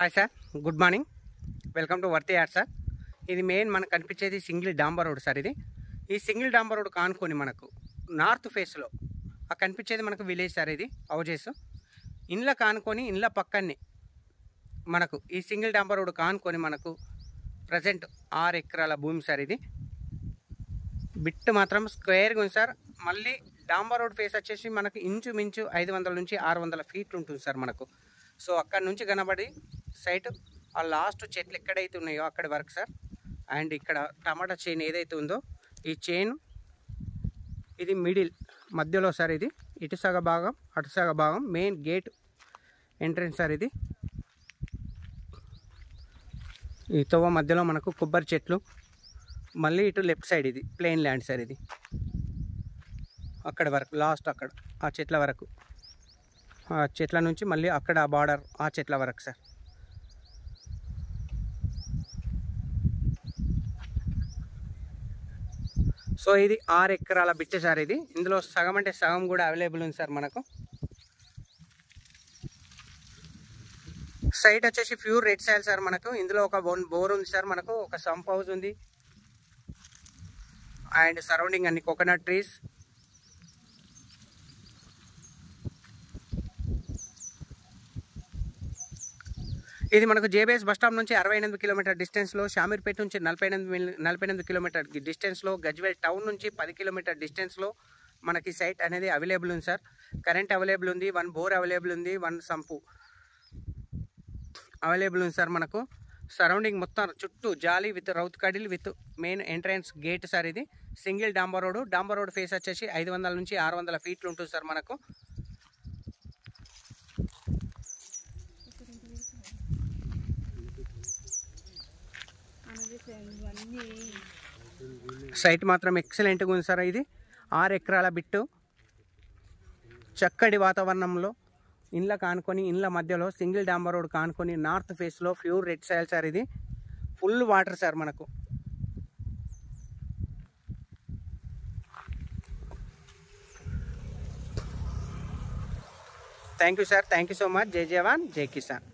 Hi sir, good morning. Welcome to వర్తి యాడ్ sir. ఇది మెయిన్ మనకు కనిపించేది సింగిల్ డాంబర్ రోడ్ సార్. ఈ సింగిల్ డాంబర్ రోడ్ కానుకొని మనకు నార్త్ ఫేస్లో కనిపించేది మనకు విలేజ్ సార్. ఇది హౌజెస్ ఇండ్ల కానుకొని ఇండ్ల పక్కనే మనకు ఈ సింగిల్ డాంబర్ రోడ్ కానుకొని మనకు ప్రజెంట్ 6 ఎకరాల భూమి సార్. ఇది బిట్ మాత్రం స్క్వేర్గా ఉంది సార్. మళ్ళీ డాంబర్ రోడ్ ఫేస్ వచ్చేసి మనకు ఇంచుమించు 500 నుంచి 600 ఫీట్లు ఉంటుంది సార్ మనకు. సో అక్కడ నుంచి కనబడి సైట్ ఆ లాస్ట్ చెట్లు ఎక్కడైతే ఉన్నాయో అక్కడి వరకు సార్. అండ్ ఇక్కడ టమాటా చైన్ ఏదైతే ఉందో ఈ చైన్ ఇది మిడిల్ మధ్యలో సార్. ఇది ఇటు సగ భాగం అటు సగ భాగం మెయిన్ గేట్ ఎంట్రెన్స్ సార్. ఇది ఈ తోవ మధ్యలో మనకు కొబ్బరి చెట్లు, మళ్ళీ ఇటు లెఫ్ట్ సైడ్ ఇది ప్లెయిన్ ల్యాండ్ సార్. ఇది అక్కడి వరకు లాస్ట్ అక్కడ ఆ చెట్ల వరకు, ఆ చెట్ల నుంచి మళ్ళీ అక్కడ ఆ బార్డర్ ఆ చెట్ల వరకు సార్. సో ఇది 6 ఎకరాల బిట్టు సార్. ఇది ఇందులో సగం అంటే సగం కూడా అవైలబుల్ ఉంది సార్ మనకు. సైట్ వచ్చేసి ప్యూర్ రెడ్ సాయిల్ సార్ మనకు. ఇందులో ఒక బోర్ ఉంది సార్ మనకు, ఒక సంప్ హౌస్ ఉంది అండ్ సరౌండింగ్ అన్ని కోకోనట్ ట్రీస్. ఇది మనకు జేబీఎస్ బస్ స్టాప్ నుంచి 68 కిలోమీటర్ డిస్టెన్స్లో, షామీర్పేట నుంచి 48 కిలోమీటర్ డిస్టెన్స్లో, గజ్వేల్ టౌన్ నుంచి 10 కిలోమీటర్ డిస్టెన్స్లో మనకి సైట్ అనేది అవైలబుల్ ఉంది సార్. కరెంట్ అవైలబుల్ ఉంది, 1 బోర్ అవైలబుల్ ఉంది, 1 సంపు అవైలబుల్ ఉంది సార్ మనకు. సరౌండింగ్ మొత్తం చుట్టూ జాలీ విత్ రౌత్ కడిల్ with main entrance gate sir. ఇది సింగిల్ డాంబర్ రోడ్ ఫేస్ వచ్చేసి 500 నుంచి 600 ఫీట్లు ఉంటుంది సార్ మనకు. సైట్ మాత్రం ఎక్సలెంట్గా ఉంది సార్. ఇది 6 ఎకరాల బిట్టు, చక్కటి వాతావరణంలో ఇండ్ల కానుకొని ఇండ్ల మధ్యలో సింగిల్ డాంబర్ రోడ్ కానుకొని నార్త్ ఫేస్లో ప్యూర్ రెడ్ సాయిల్ సార్. ఇది ఫుల్ వాటర్ సార్ మనకు. Thank you sir, thank you so much. జై జవాన్ జై కిసాన్.